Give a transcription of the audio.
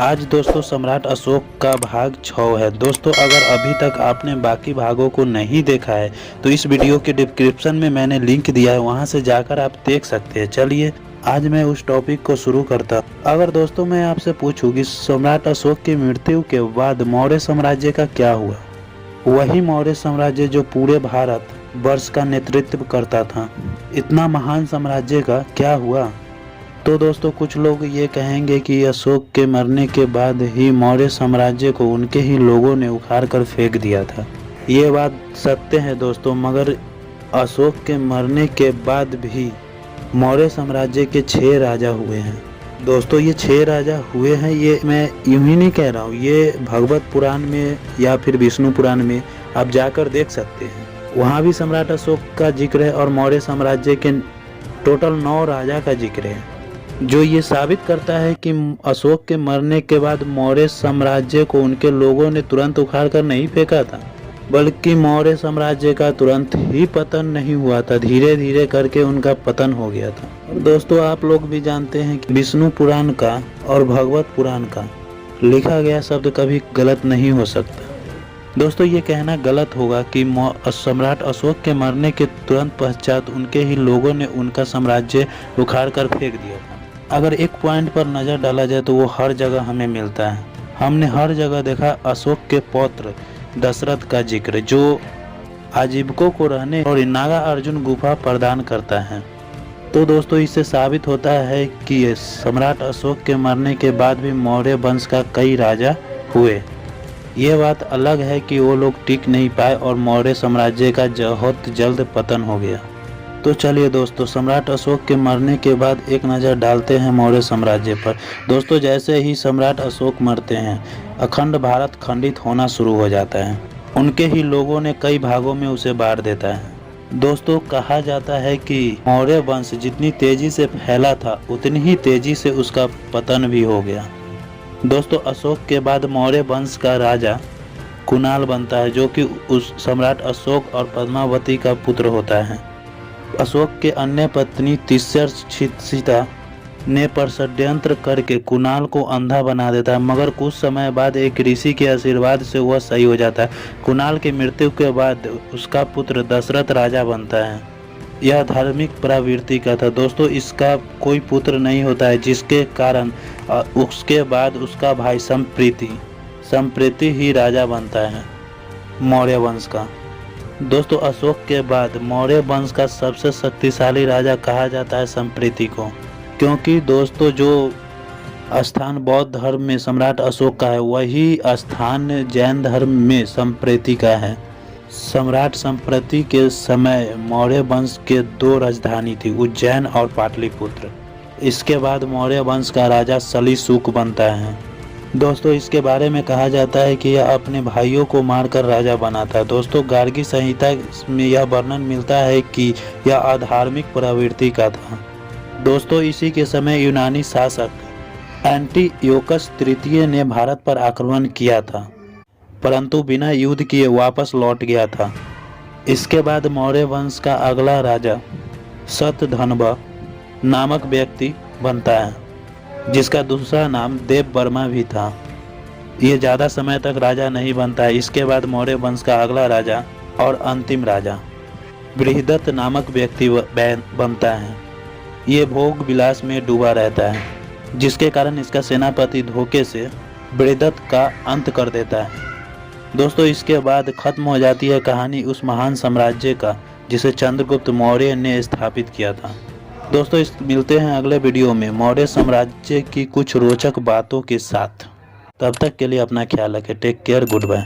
आज दोस्तों सम्राट अशोक का भाग 6 है। दोस्तों अगर अभी तक आपने बाकी भागों को नहीं देखा है तो इस वीडियो के डिस्क्रिप्शन में मैंने लिंक दिया है, वहां से जाकर आप देख सकते हैं। चलिए आज मैं उस टॉपिक को शुरू करता हूँ। अगर दोस्तों मैं आपसे पूछूं कि सम्राट अशोक की मृत्यु के बाद मौर्य साम्राज्य का क्या हुआ, वही मौर्य साम्राज्य जो पूरे भारत वर्ष का नेतृत्व करता था, इतना महान साम्राज्य का क्या हुआ। तो दोस्तों कुछ लोग ये कहेंगे कि अशोक के मरने के बाद ही मौर्य साम्राज्य को उनके ही लोगों ने उखाड़ कर फेंक दिया था। ये बात सत्य है दोस्तों, मगर अशोक के मरने के बाद भी मौर्य साम्राज्य के 6 राजा हुए हैं। दोस्तों ये 6 राजा हुए हैं, ये मैं यूं ही नहीं कह रहा हूँ, ये भगवत पुराण में या फिर विष्णु पुराण में आप जाकर देख सकते हैं। वहाँ भी सम्राट अशोक का जिक्र है और मौर्य साम्राज्य के टोटल 9 राजा का जिक्र है, जो ये साबित करता है कि अशोक के मरने के बाद मौर्य साम्राज्य को उनके लोगों ने तुरंत उखाड़ कर नहीं फेंका था, बल्कि मौर्य साम्राज्य का तुरंत ही पतन नहीं हुआ था, धीरे धीरे करके उनका पतन हो गया था। और दोस्तों आप लोग भी जानते हैं कि विष्णु पुराण का और भगवत पुराण का लिखा गया शब्द कभी गलत नहीं हो सकता। दोस्तों ये कहना गलत होगा कि सम्राट अशोक के मरने के तुरंत पश्चात उनके ही लोगों ने उनका साम्राज्य उखाड़ कर फेंक दिया था। अगर एक पॉइंट पर नज़र डाला जाए तो वो हर जगह हमें मिलता है। हमने हर जगह देखा अशोक के पौत्र दशरथ का जिक्र, जो आजीविकों को रहने और नागा अर्जुन गुफा प्रदान करता है। तो दोस्तों इससे साबित होता है कि सम्राट अशोक के मरने के बाद भी मौर्य वंश का कई राजा हुए। ये बात अलग है कि वो लोग टिक नहीं पाए और मौर्य साम्राज्य का बहुत जल्द पतन हो गया। तो चलिए दोस्तों सम्राट अशोक के मरने के बाद एक नज़र डालते हैं मौर्य साम्राज्य पर। दोस्तों जैसे ही सम्राट अशोक मरते हैं, अखंड भारत खंडित होना शुरू हो जाता है। उनके ही लोगों ने कई भागों में उसे बांट देता है। दोस्तों कहा जाता है कि मौर्य वंश जितनी तेजी से फैला था उतनी ही तेजी से उसका पतन भी हो गया। दोस्तों अशोक के बाद मौर्य वंश का राजा कुणाल बनता है, जो कि उस सम्राट अशोक और पद्मावती का पुत्र होता है। अशोक के अन्य पत्नी तिस्सर ने पर षड्यंत्र करके कुणाल को अंधा बना देता है, मगर कुछ समय बाद एक ऋषि के आशीर्वाद से वह सही हो जाता है। कुणाल की मृत्यु के बाद उसका पुत्र दशरथ राजा बनता है। यह धार्मिक प्रवृत्ति का था। दोस्तों इसका कोई पुत्र नहीं होता है, जिसके कारण उसके बाद उसका भाई संप्रीति ही राजा बनता है मौर्य वंश का। दोस्तों अशोक के बाद मौर्य वंश का सबसे शक्तिशाली राजा कहा जाता है संप्रीति को, क्योंकि दोस्तों जो स्थान बौद्ध धर्म में सम्राट अशोक का है, वही स्थान जैन धर्म में संप्रीति का है। सम्राट संप्रीति के समय मौर्य वंश के 2 राजधानी थी, उज्जैन और पाटलिपुत्र। इसके बाद मौर्य वंश का राजा शलीशुक बनता है। दोस्तों इसके बारे में कहा जाता है कि यह अपने भाइयों को मारकर राजा बना था। दोस्तों गार्गी संहिता में यह वर्णन मिलता है कि यह अधार्मिक प्रवृत्ति का था। दोस्तों इसी के समय यूनानी शासक एंटियोकस तृतीय ने भारत पर आक्रमण किया था, परंतु बिना युद्ध किए वापस लौट गया था। इसके बाद मौर्य वंश का अगला राजा शतधन्व नामक व्यक्ति बनता है, जिसका दूसरा नाम देववर्मा भी था। ये ज़्यादा समय तक राजा नहीं बनता है। इसके बाद मौर्य वंश का अगला राजा और अंतिम राजा बृहदत्त नामक व्यक्ति बनता है। ये भोग विलास में डूबा रहता है, जिसके कारण इसका सेनापति धोखे से बृहदत्त का अंत कर देता है। दोस्तों इसके बाद खत्म हो जाती है कहानी उस महान साम्राज्य का जिसे चंद्रगुप्त मौर्य ने स्थापित किया था। दोस्तों मिलते हैं अगले वीडियो में मौर्य साम्राज्य की कुछ रोचक बातों के साथ। तब तक के लिए अपना ख्याल रखें। Take care, good bye.